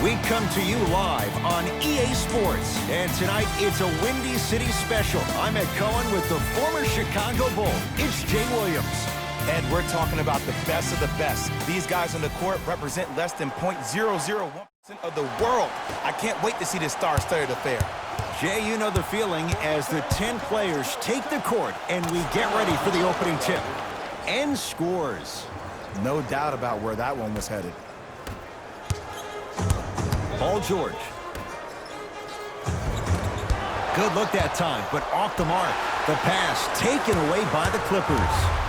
We come to you live on EA Sports, and tonight it's a Windy City special. I'm Ed Cohen with the former Chicago Bull. It's Jay Williams. And we're talking about the best of the best. These guys on the court represent less than 0.001% of the world. I can't wait to see this star-studded affair. Jay, you know the feeling as the 10 players take the court and we get ready for the opening tip. And scores. No doubt about where that one was headed. Paul George. Good look that time, but off the mark. The pass taken away by the Clippers.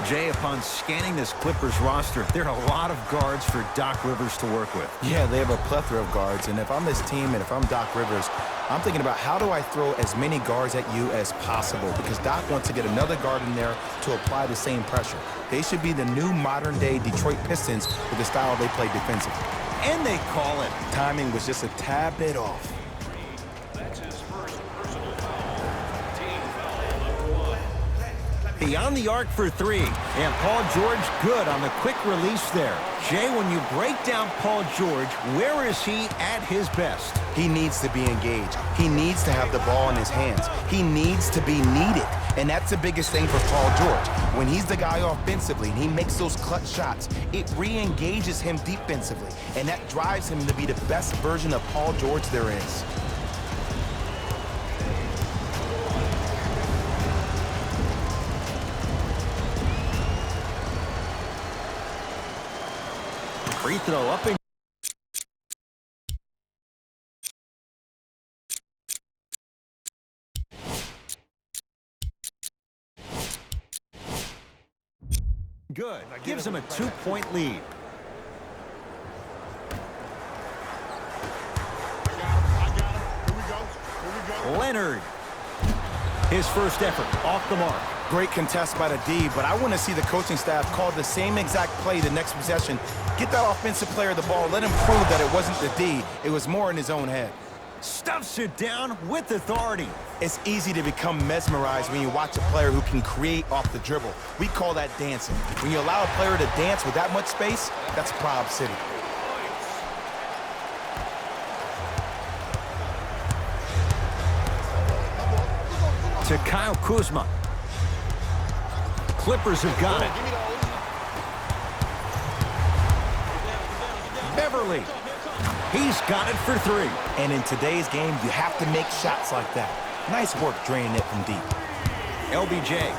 Jay, upon scanning this Clippers roster, there are a lot of guards for Doc Rivers to work with. Yeah, they have a plethora of guards, and if I'm this team and if I'm Doc Rivers, I'm thinking about how do I throw as many guards at you as possible, because Doc wants to get another guard in there to apply the same pressure. They should be the new modern-day Detroit Pistons with the style they play defensively. And they call it. Timing was just a tad bit off. Beyond the arc for three. And Paul George good on the quick release there. Jay, when you break down Paul George, where is he at his best? He needs to be engaged. He needs to have the ball in his hands. He needs to be needed. And that's the biggest thing for Paul George. When he's the guy offensively and he makes those clutch shots, it re-engages him defensively. And that drives him to be the best version of Paul George there is. Free throw up and good. Gives him a 2-point lead. Leonard. His first effort off the mark. Great contest by the D, but I want to see the coaching staff call the same exact play the next possession. Get that offensive player the ball. Let him prove that it wasn't the D. It was more in his own head. Stuffs it down with authority. It's easy to become mesmerized when you watch a player who can create off the dribble. We call that dancing. When you allow a player to dance with that much space, that's Prob City. To Kyle Kuzma. Clippers have got it. Beverly. He's got it for three. And in today's game, you have to make shots like that. Nice work draining it from deep. LBJ.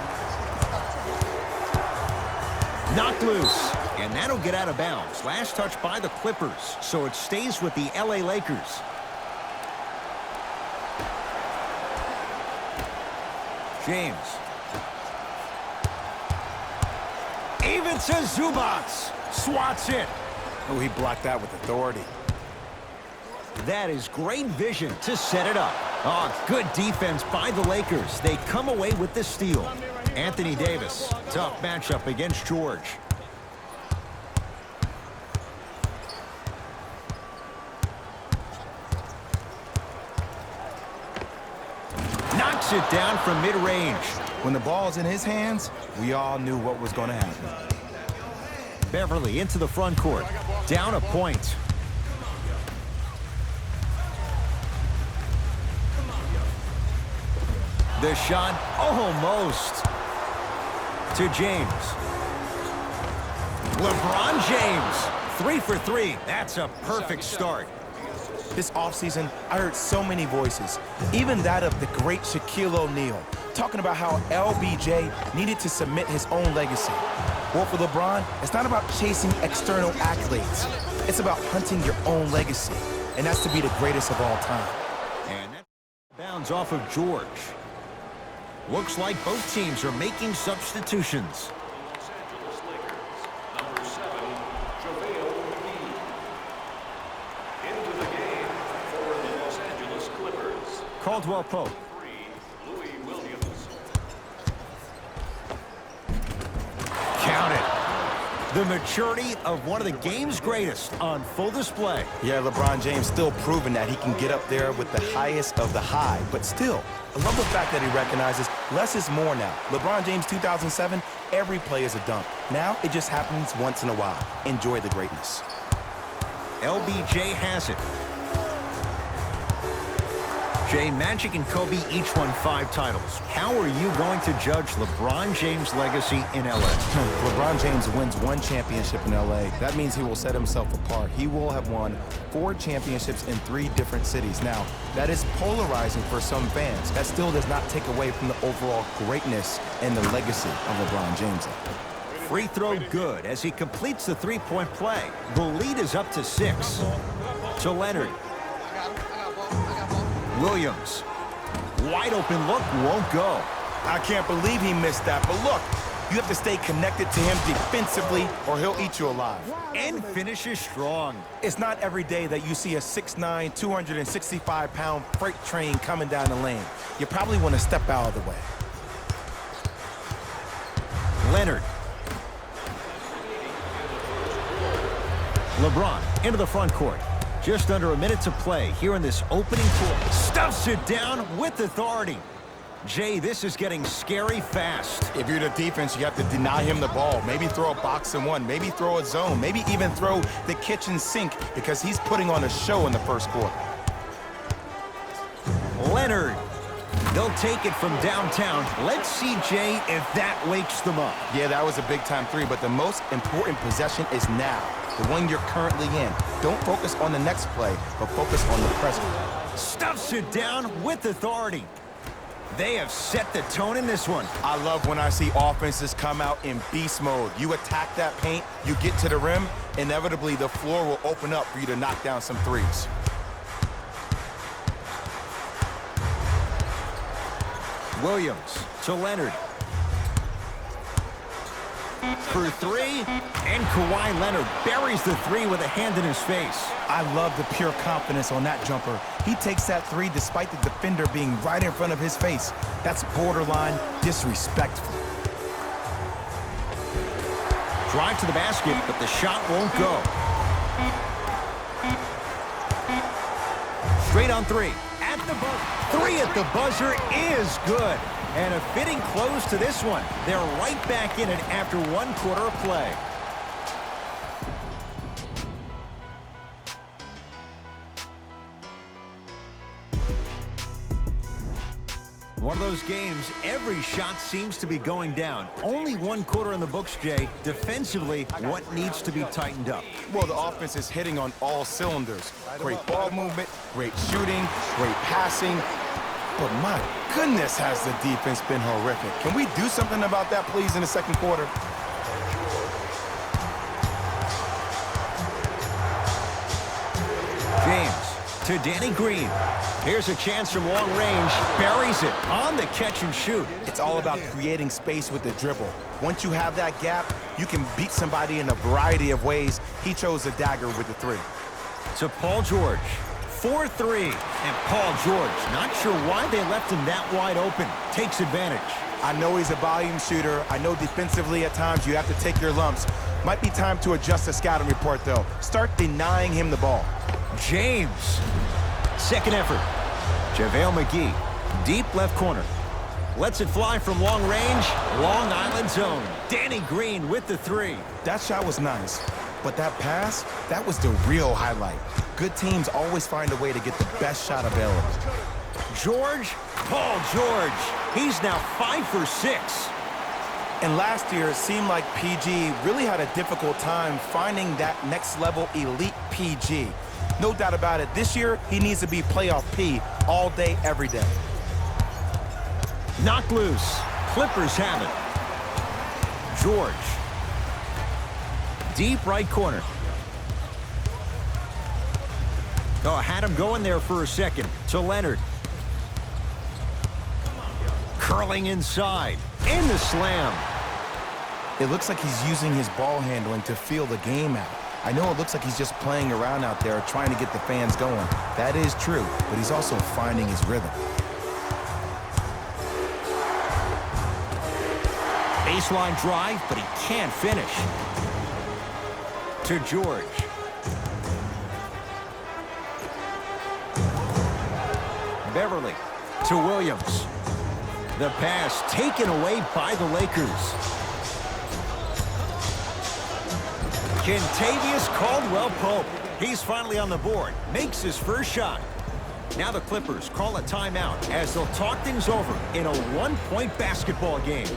Knocked loose. And that'll get out of bounds. Last touch by the Clippers. So it stays with the LA Lakers. James. Even to Zubats. Swats it. Oh, he blocked that with authority. That is great vision to set it up. Oh, good defense by the Lakers. They come away with the steal. Anthony Davis. Tough matchup against George. Knocks it down from mid-range. When the ball's in his hands, we all knew what was going to happen. Beverly into the front court. Down a point. The shot almost to James. LeBron James. 3 for 3. That's a perfect start. This offseason, I heard so many voices, even that of the great Shaquille O'Neal, talking about how LBJ needed to submit his own legacy. Well, for LeBron, it's not about chasing external accolades. It's about hunting your own legacy, and that's to be the greatest of all time. And that bounds off of George. Looks like both teams are making substitutions. Caldwell Pope. Count it. The maturity of one of the game's greatest on full display. Yeah, LeBron James still proving that he can get up there with the highest of the high. But still, I love the fact that he recognizes Less is more now. LeBron James 2007, every play is a dunk. Now it just happens once in a while. Enjoy the greatness. LBJ has it. Jay, Magic and Kobe each won 5 titles. How are you going to judge LeBron James' legacy in L.A.? LeBron James wins 1 championship in L.A. That means he will set himself apart. He will have won 4 championships in 3 different cities. Now, that is polarizing for some fans. That still does not take away from the overall greatness and the legacy of LeBron James. Free throw good as he completes the three-point play. The lead is up to 6. To Leonard. Williams. Wide open look, won't go. I can't believe he missed that, but look, you have to stay connected to him defensively or he'll eat you alive. And finishes strong. It's not every day that you see a 6'9", 265-pound freight train coming down the lane. You probably want to step out of the way. Leonard. LeBron into the front court. Just under a minute to play here in this opening quarter. Stuffs it down with authority. Jay, this is getting scary fast. If you're the defense, you have to deny him the ball. Maybe throw a box and one. Maybe throw a zone. Maybe even throw the kitchen sink because he's putting on a show in the first quarter. Leonard. They'll take it from downtown. Let's see, Jay, if that wakes them up. Yeah, that was a big-time 3, but the most important possession is now. The one you're currently in. Don't focus on the next play, but focus on the present. Stuffs it down with authority. They have set the tone in this one. I love when I see offenses come out in beast mode. You attack that paint, you get to the rim, inevitably the floor will open up for you to knock down some threes. Williams to Leonard. For 3, and Kawhi Leonard buries the 3 with a hand in his face. I love the pure confidence on that jumper. He takes that 3 despite the defender being right in front of his face. That's borderline disrespectful. Drive to the basket, but the shot won't go. Straight on 3. At the buzzer. 3 at the buzzer is good. And a fitting close to this one. They're right back in it after 1 quarter of play. One of those games, every shot seems to be going down. Only 1 quarter in the books, Jay. Defensively, what needs to be tightened up? Well, the offense is hitting on all cylinders. Great ball movement, great shooting, great passing. But my goodness, has the defense been horrific. Can we do something about that, please, in the second quarter? James to Danny Green. Here's a chance from long range. Buries it on the catch and shoot. It's all about creating space with the dribble. Once you have that gap, you can beat somebody in a variety of ways. He chose the dagger with the 3. To Paul George. 4-3. And Paul George, not sure why they left him that wide open. Takes advantage. I know he's a volume shooter. I know defensively at times you have to take your lumps. Might be time to adjust the scouting report, though. Start denying him the ball. James. Second effort. JaVale McGee. Deep left corner. Lets it fly from long range. Long Island zone. Danny Green with the 3. That shot was nice. But that pass, that was the real highlight. Good teams always find a way to get the best shot available. George. Paul George. He's now 5 for 6. And last year, it seemed like PG really had a difficult time finding that next level elite PG. No doubt about it, this year, he needs to be playoff P all day, every day. Knocked loose. Clippers have it. George. Deep right corner. Oh, had him going there for a second. To Leonard. Curling inside. In the slam. It looks like he's using his ball handling to feel the game out. I know it looks like he's just playing around out there trying to get the fans going. That is true, but he's also finding his rhythm. Baseline drive, but he can't finish. To George. Beverly. To Williams. The pass taken away by the Lakers. Kentavious Caldwell-Pope. He's finally on the board. Makes his first shot. Now the Clippers call a timeout as they'll talk things over in a one-point basketball game.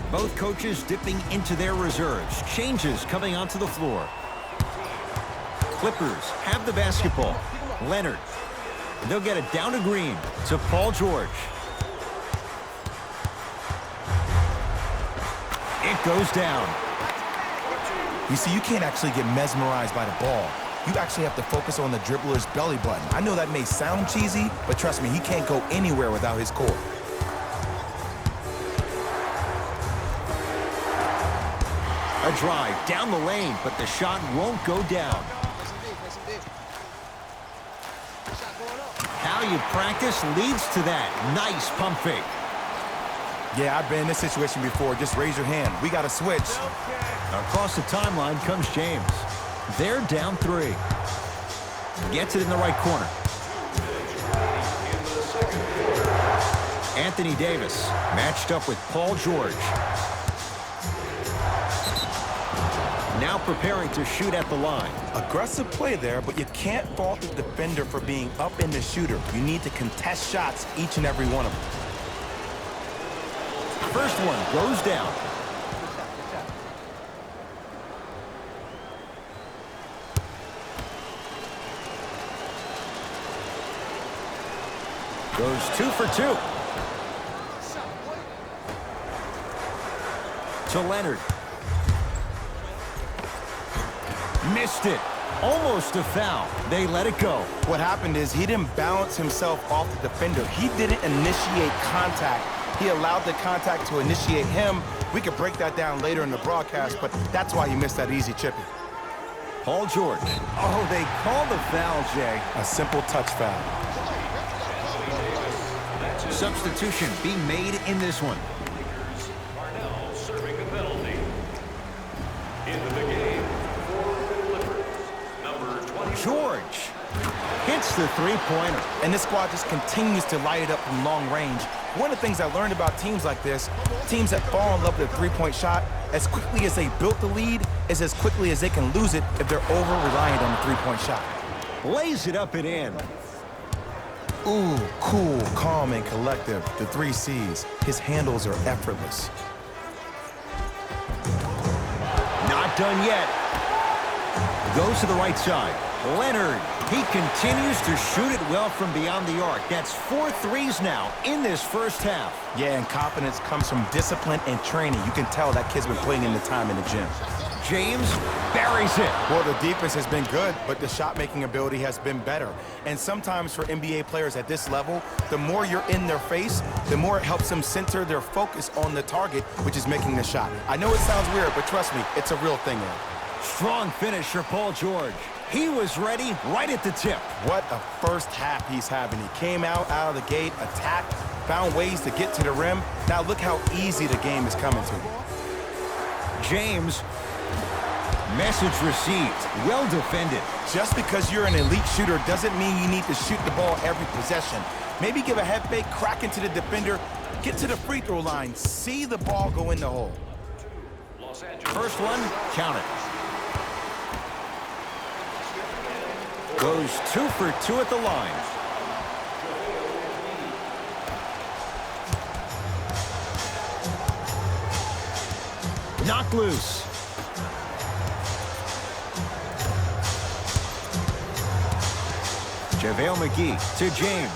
Both coaches dipping into their reserves. Changes coming onto the floor. Clippers have the basketball. Leonard. They'll get it down to Green to Paul George. It goes down. You see, you can't actually get mesmerized by the ball. You actually have to focus on the dribbler's belly button. I know that may sound cheesy, but trust me, he can't go anywhere without his core. A drive down the lane, but the shot won't go down. How you practice leads to that. Nice pump fake. Yeah, I've been in this situation before. Just raise your hand. We got to switch. Across the timeline comes James. They're down 3. Gets it in the right corner. Anthony Davis matched up with Paul George. Now preparing to shoot at the line. Aggressive play there, but you can't fault the defender for being up in the shooter. You need to contest shots, each and every one of them. First one goes down. Goes 2 for 2. To Leonard. Missed it. Almost a foul. They let it go. What happened is he didn't balance himself off the defender. He didn't initiate contact. He allowed the contact to initiate him. We could break that down later in the broadcast, but that's why he missed that easy chippy. Paul George. Oh, they call the foul, Jay. A simple touch foul. Substitution being made in this one. Are now serving the penalty. Into the game for the Clippers, number 20. George hits the three-pointer. And this squad just continues to light it up from long range. One of the things I learned about teams like this, teams that fall in love with a three-point shot, as quickly as they built the lead, is as quickly as they can lose it if they're over-reliant on the three-point shot. Lays it up and in. Ooh, cool, calm, and collective. The 3 C's. His handles are effortless. Not done yet. Goes to the right side. Leonard. He continues to shoot it well from beyond the arc. That's 4 threes now in this first half. Yeah, and confidence comes from discipline and training. You can tell that kid's been putting in the time in the gym. James buries it. Well, the defense has been good, but the shot-making ability has been better. And sometimes for NBA players at this level, the more you're in their face, the more it helps them center their focus on the target, which is making the shot. I know it sounds weird, but trust me, it's a real thing, man. Strong finish for Paul George. He was ready right at the tip. What a first half he's having. He came out of the gate, attacked, found ways to get to the rim. Now look how easy the game is coming to him. James. Message received. Well defended. Just because you're an elite shooter doesn't mean you need to shoot the ball every possession. Maybe give a head fake, crack into the defender, get to the free throw line, see the ball go in the hole. First one, count it. Goes 2 for 2 at the line. Knocked loose. JaVale McGee to James.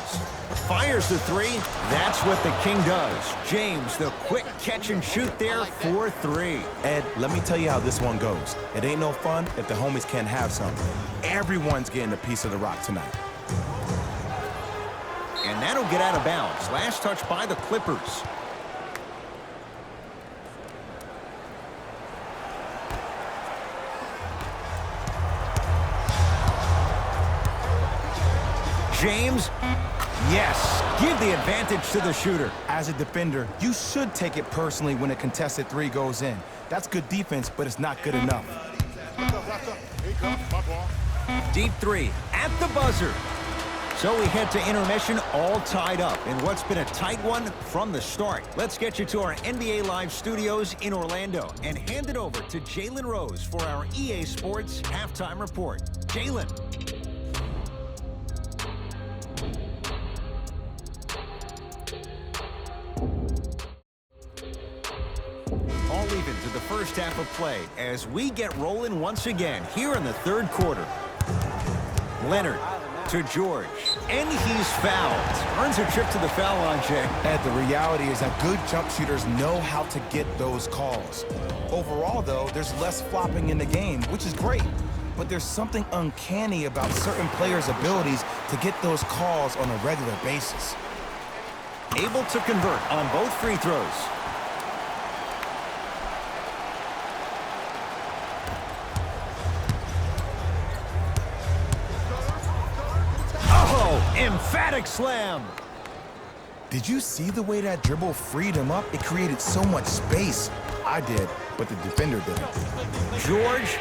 Fires the 3. That's what the King does. James, the quick catch and shoot there for 3. Ed, let me tell you how this one goes. It ain't no fun if the homies can't have something. Everyone's getting a piece of the rock tonight. And that'll get out of bounds. Last touch by the Clippers. James Yes, give the advantage to the shooter. As a defender, you should take it personally when a contested three goes in. That's good defense, but it's not good enough. Deep three at the buzzer. So we head to intermission all tied up in what's been a tight one from the start. Let's get you to our NBA Live studios in Orlando and hand it over to Jalen Rose for our EA Sports halftime report. Jalen. All even to the first half of play as we get rolling once again here in the third quarter. Leonard to George, and he's fouled. Earns a trip to the foul line, Jay. Ed, the reality is that good jump shooters know how to get those calls. Overall, though, there's less flopping in the game, which is great. But there's something uncanny about certain players' abilities to get those calls on a regular basis. Able to convert on both free throws. Emphatic slam. Did you see the way that dribble freed him up? It created so much space. I did, but the defender didn't. George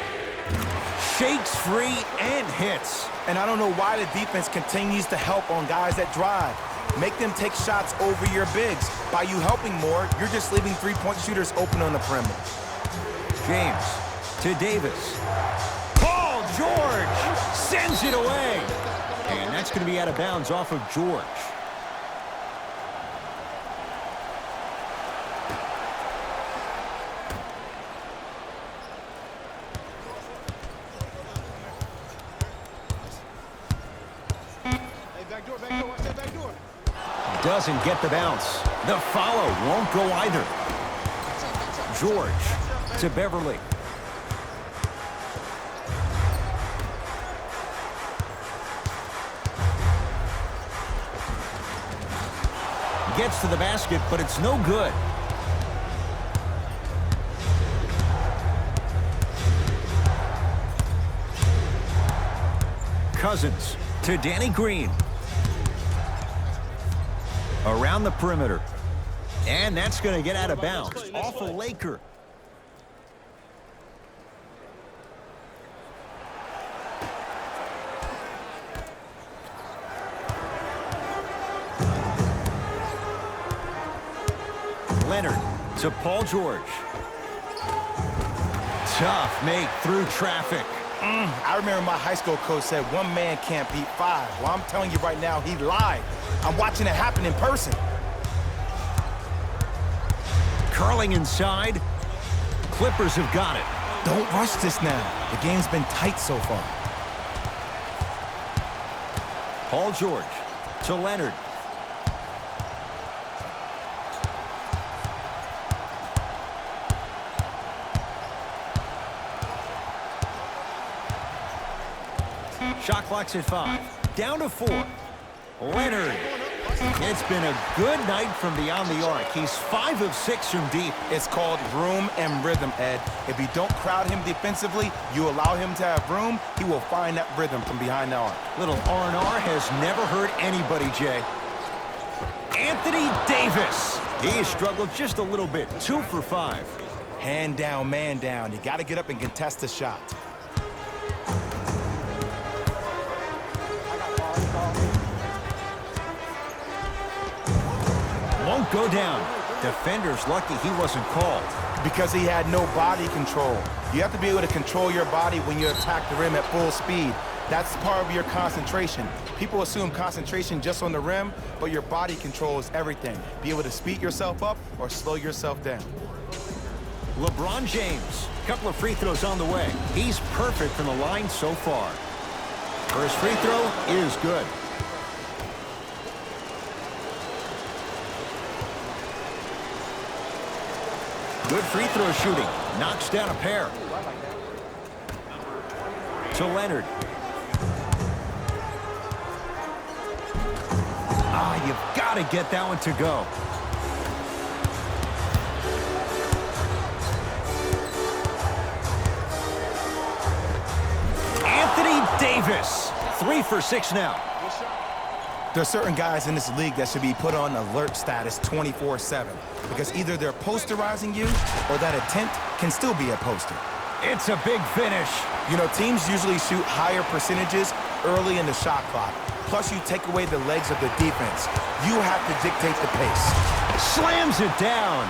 shakes free and hits. And I don't know why the defense continues to help on guys that drive. Make them take shots over your bigs. By you helping more, you're just leaving three-point shooters open on the perimeter. James to Davis. Paul George sends it away. And that's going to be out of bounds off of George. Doesn't get the bounce. The follow won't go either. George to Beverly. Gets to the basket, but it's no good. Cousins to Danny Green. Around the perimeter. And that's going to get out of bounds. Off a Laker. Leonard to Paul George. Tough make through traffic. I remember my high school coach said one man can't beat five. Well, I'm telling you right now, he lied. I'm watching it happen in person. Curling inside. Clippers have got it. Don't rush this now. The game's been tight so far. Paul George to Leonard. Shot clock's at 5. Down to 4. Leonard. It's been a good night from beyond the arc. He's 5 of 6 from deep. It's called room and rhythm, Ed. If you don't crowd him defensively, you allow him to have room, he will find that rhythm from behind the arc. Little R&R has never hurt anybody, Jay. Anthony Davis. He struggled just a little bit. 2 for 5. Hand down, man down. You got to get up and contest the shot. Won't go down. Defender's lucky he wasn't called. Because he had no body control. You have to be able to control your body when you attack the rim at full speed. That's part of your concentration. People assume concentration just on the rim, but your body control is everything. Be able to speed yourself up or slow yourself down. LeBron James. Couple of free throws on the way. He's perfect from the line so far. First free throw is good. Good free throw shooting. Knocks down a pair. To Leonard. You've got to get that one to go. Anthony Davis. 3 for 6 now. There are certain guys in this league that should be put on alert status 24/7 because either they're posterizing you or that attempt can still be a poster. It's a big finish. You know, teams usually shoot higher percentages early in the shot clock. Plus, you take away the legs of the defense. You have to dictate the pace. Slams it down.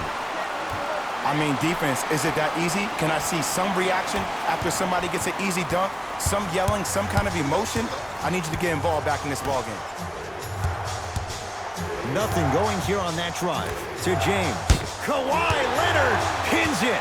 I mean, defense, is it that easy? Can I see some reaction after somebody gets an easy dunk? Some yelling, some kind of emotion? I need you to get involved back in this ballgame. Nothing going here on that drive. To James. Kawhi Leonard pins it.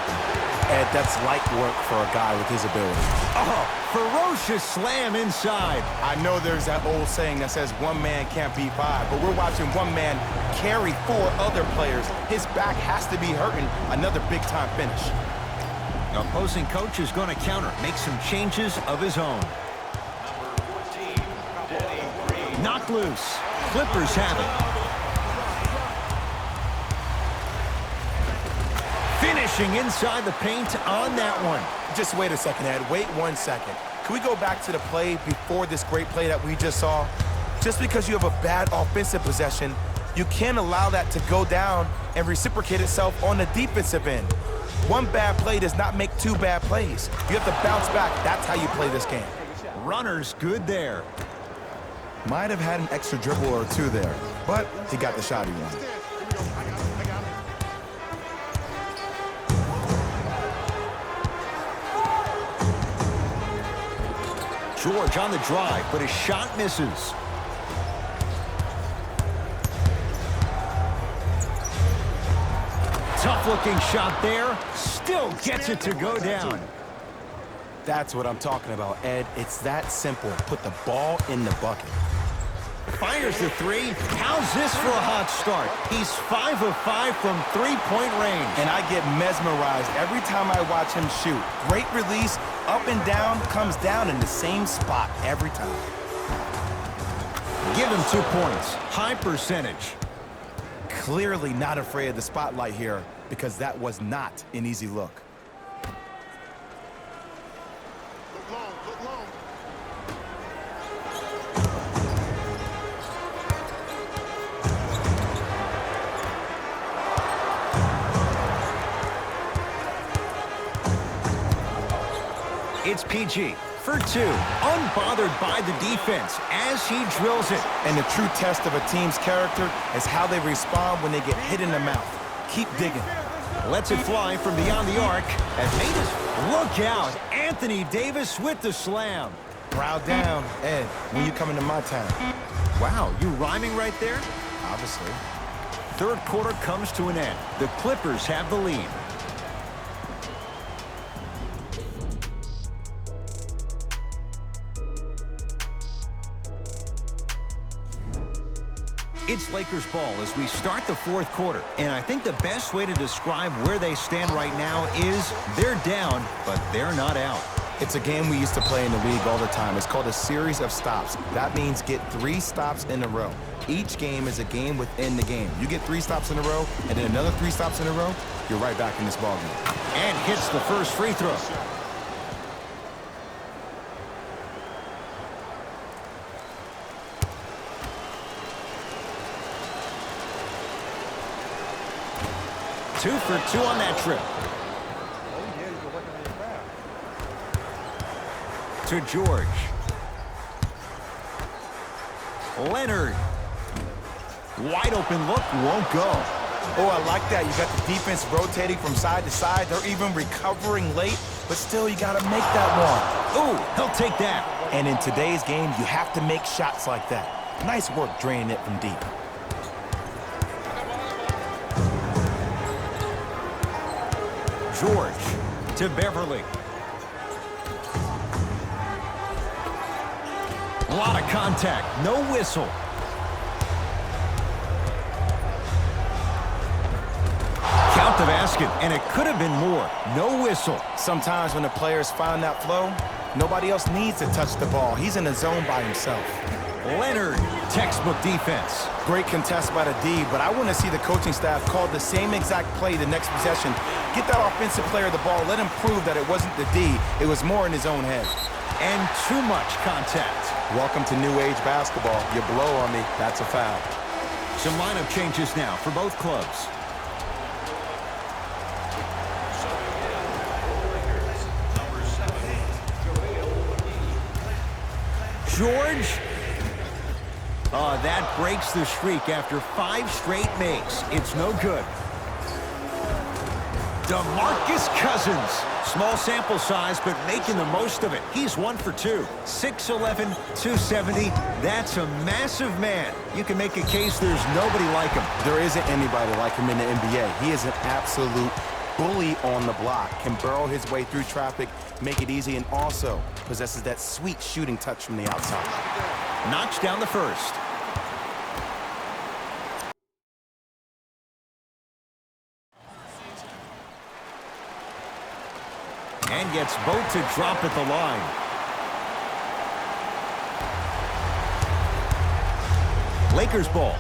Ed, that's light work for a guy with his ability. Oh, ferocious slam inside. I know there's that old saying that says one man can't beat five, but we're watching one man carry four other players. His back has to be hurting. Another big-time finish. The opposing coach is going to counter, make some changes of his own. Knocked loose. Clippers have it. Finishing inside the paint on that one. Just wait a second, Ed. Wait 1 second. Can we go back to the play before this great play that we just saw? Just because you have a bad offensive possession, you can't allow that to go down and reciprocate itself on the defensive end. One bad play does not make two bad plays. You have to bounce back. That's how you play this game. Runner's good there. Might have had an extra dribble or two there, but he got the shot he wanted. George on the drive, but his shot misses. Tough-looking shot there. Still gets it to go down. That's what I'm talking about, Ed. It's that simple. Put the ball in the bucket. Fires the three. How's this for a hot start? He's 5 of 5 from three-point range. And I get mesmerized every time I watch him shoot. Great release, up and down, comes down in the same spot every time. Give him 2 points. High percentage. Clearly not afraid of the spotlight here because that was not an easy look. Look long. It's PG for 2. Unbothered by the defense as he drills it. And the true test of a team's character is how they respond when they get hit in the mouth. Keep digging. Lets it fly from beyond the arc. And made us look out. Anthony Davis with the slam. Brow down, Ed, when you come into my town. Wow, you rhyming right there? Obviously. Third quarter comes to an end. The Clippers have the lead. It's Lakers ball as we start the fourth quarter. And I think the best way to describe where they stand right now is they're down, but they're not out. It's a game we used to play in the league all the time. It's called a series of stops. That means get 3 stops in a row. Each game is a game within the game. You get 3 stops in a row, and then another 3 stops in a row, you're right back in this ballgame. And hits the first free throw. Two for 2 on that trip. To George. Leonard. Wide open look, won't go. Oh, I like that. You got the defense rotating from side to side. They're even recovering late, but still you got to make that one. Ooh, he'll take that. And in today's game, you have to make shots like that. Nice work draining it from deep. George to Beverly. A lot of contact, no whistle. Count the basket, and it could have been more. No whistle. Sometimes when the players find that flow, nobody else needs to touch the ball. He's in the zone by himself. Leonard, textbook defense. Great contest by the D, but I want to see the coaching staff call the same exact play the next possession. Get that offensive player the ball. Let him prove that it wasn't the D. It was more in his own head. And too much contact. Welcome to new age basketball. You blow on me, that's a foul. Some lineup changes now for both clubs. George. Oh, that breaks the streak after 5 straight makes. It's no good. DeMarcus Cousins. Small sample size, but making the most of it. He's 1 for 2. 6'11", 270. That's a massive man. You can make a case there's nobody like him. There isn't anybody like him in the NBA. He is an absolute bully on the block. Can burrow his way through traffic, make it easy, and also possesses that sweet shooting touch from the outside. Knocks down the first. And gets both to drop at the line. Lakers ball.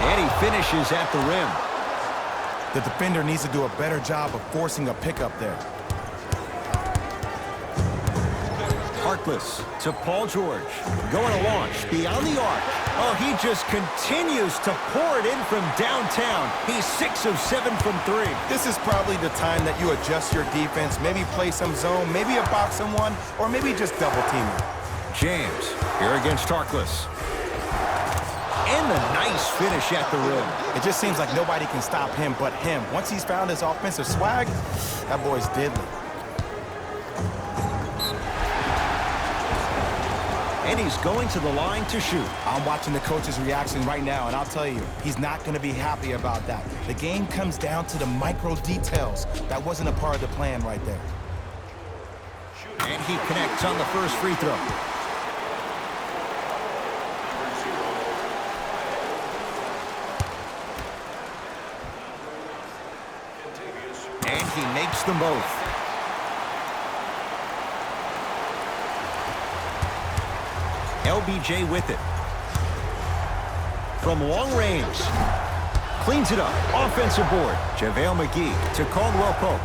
And he finishes at the rim. The defender needs to do a better job of forcing a pickup there. Harkless to Paul George. Going to launch beyond the arc. Oh, he just continues to pour it in from downtown. He's 6 of 7 from 3. This is probably the time that you adjust your defense, maybe play some zone, maybe a box someone, or maybe just double team him. James here against Harkless. And the nice finish at the rim. It just seems like nobody can stop him but him. Once he's found his offensive swag, that boy's deadly. And he's going to the line to shoot. I'm watching the coach's reaction right now, and I'll tell you, he's not going to be happy about that. The game comes down to the micro details. That wasn't a part of the plan right there. And he connects on the first free throw. And he makes them both. LBJ with it. From long range. Cleans it up. Offensive board. JaVale McGee to Caldwell Pope.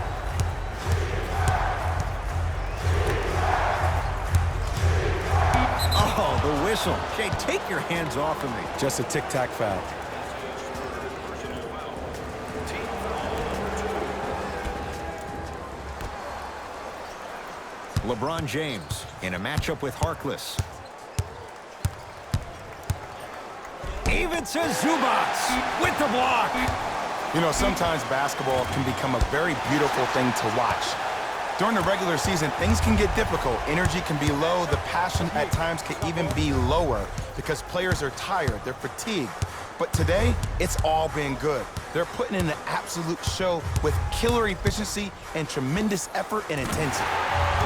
Oh, the whistle. Jay, take your hands off of me. Just a tic-tac foul. LeBron James in a matchup with Harkless. Even to Zubats with the block. You know, sometimes basketball can become a very beautiful thing to watch. During the regular season, things can get difficult. Energy can be low. The passion at times can even be lower because players are tired. They're fatigued. But today, it's all been good. They're putting in an absolute show with killer efficiency and tremendous effort and intensity.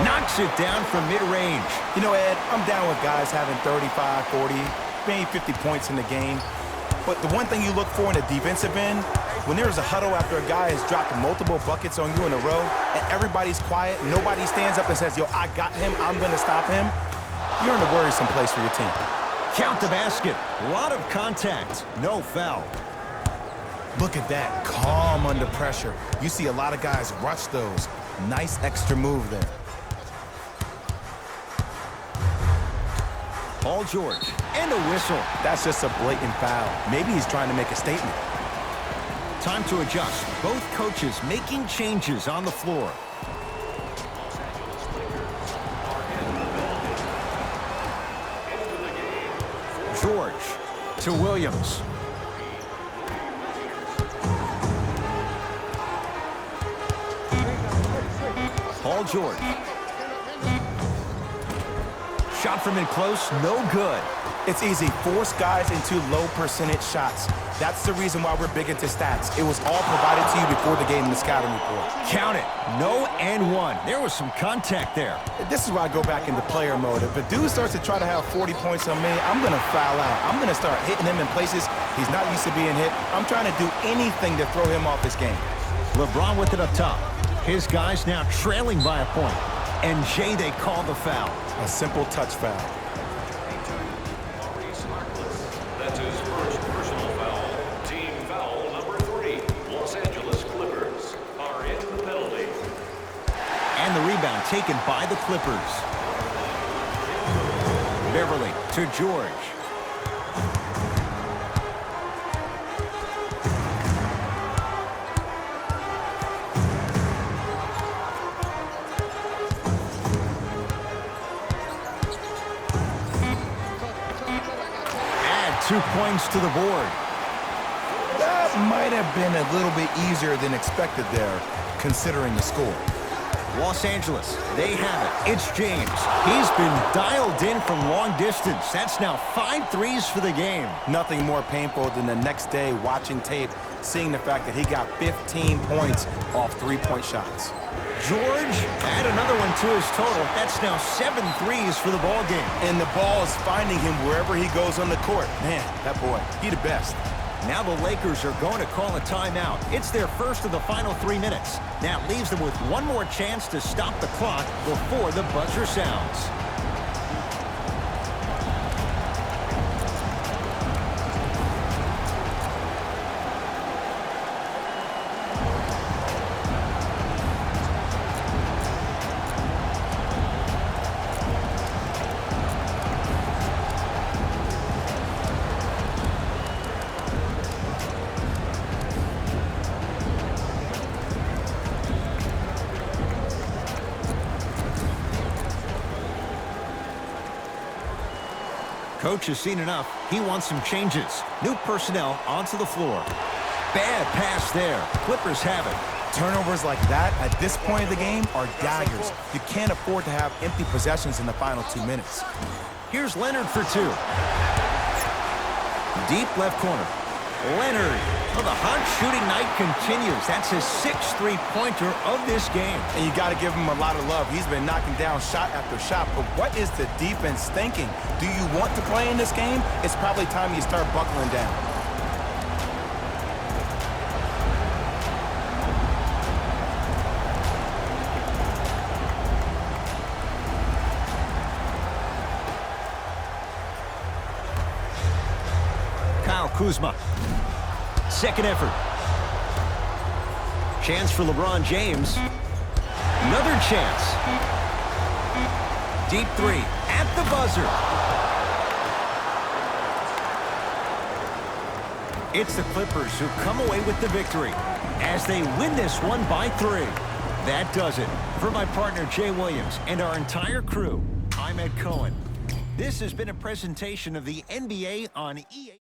Knocks it down from mid-range. You know, Ed, I'm down with guys having 35, 40, maybe 50 points in the game. But the one thing you look for in a defensive end, when there's a huddle after a guy has dropped multiple buckets on you in a row, and everybody's quiet, nobody stands up and says, yo, I got him, I'm going to stop him, you're in a worrisome place for your team. Count the basket. A lot of contact. No foul. Look at that, calm under pressure. You see a lot of guys rush those. Nice extra move there. Paul George, and a whistle. That's just a blatant foul. Maybe he's trying to make a statement. Time to adjust. Both coaches making changes on the floor. George to Williams. Paul George. Shot from in close, no good. It's easy. Force guys into low percentage shots. That's the reason why we're big into stats. It was all provided to you before the game in the scouting report. Count it. No and one. There was some contact there. This is why I go back into player mode. If a dude starts to try to have 40 points on me, I'm going to foul out. I'm going to start hitting him in places he's not used to being hit. I'm trying to do anything to throw him off this game. LeBron with it up top. His guys now trailing by a point. And Jay, they call the foul. A simple touch foul. That's his first personal foul. Team foul number 3, Los Angeles Clippers. taken by the Clippers. Beverly to George. Add 2 points to the board. That might have been a little bit easier than expected there, considering the score. Los Angeles, they have it. It's James. He's been dialed in from long distance. That's now 5 threes for the game. Nothing more painful than the next day watching tape, seeing the fact that he got 15 points off three-point shots. George, add another one to his total. That's now 7 threes for the ball game. And the ball is finding him wherever he goes on the court. Man, that boy, he the best. Now the Lakers are going to call a timeout. It's their first of the final 3 minutes. That leaves them with one more chance to stop the clock before the buzzer sounds. Coach has seen enough. He wants some changes. New personnel onto the floor. Bad pass there. Clippers have it. Turnovers like that at this point of the game are daggers. You can't afford to have empty possessions in the final 2 minutes. Here's Leonard for 2. Deep left corner. Leonard. Well, the hot shooting night continues. That's his 6th three-pointer of this game. And you got to give him a lot of love. He's been knocking down shot after shot. But what is the defense thinking? Do you want to play in this game? It's probably time you start buckling down. Kyle Kuzma. Second effort. Chance for LeBron James. Another chance. Deep 3 at the buzzer. It's the Clippers who come away with the victory as they win this one by 3. That does it. For my partner Jay Williams and our entire crew, I'm Ed Cohen. This has been a presentation of the NBA on EA.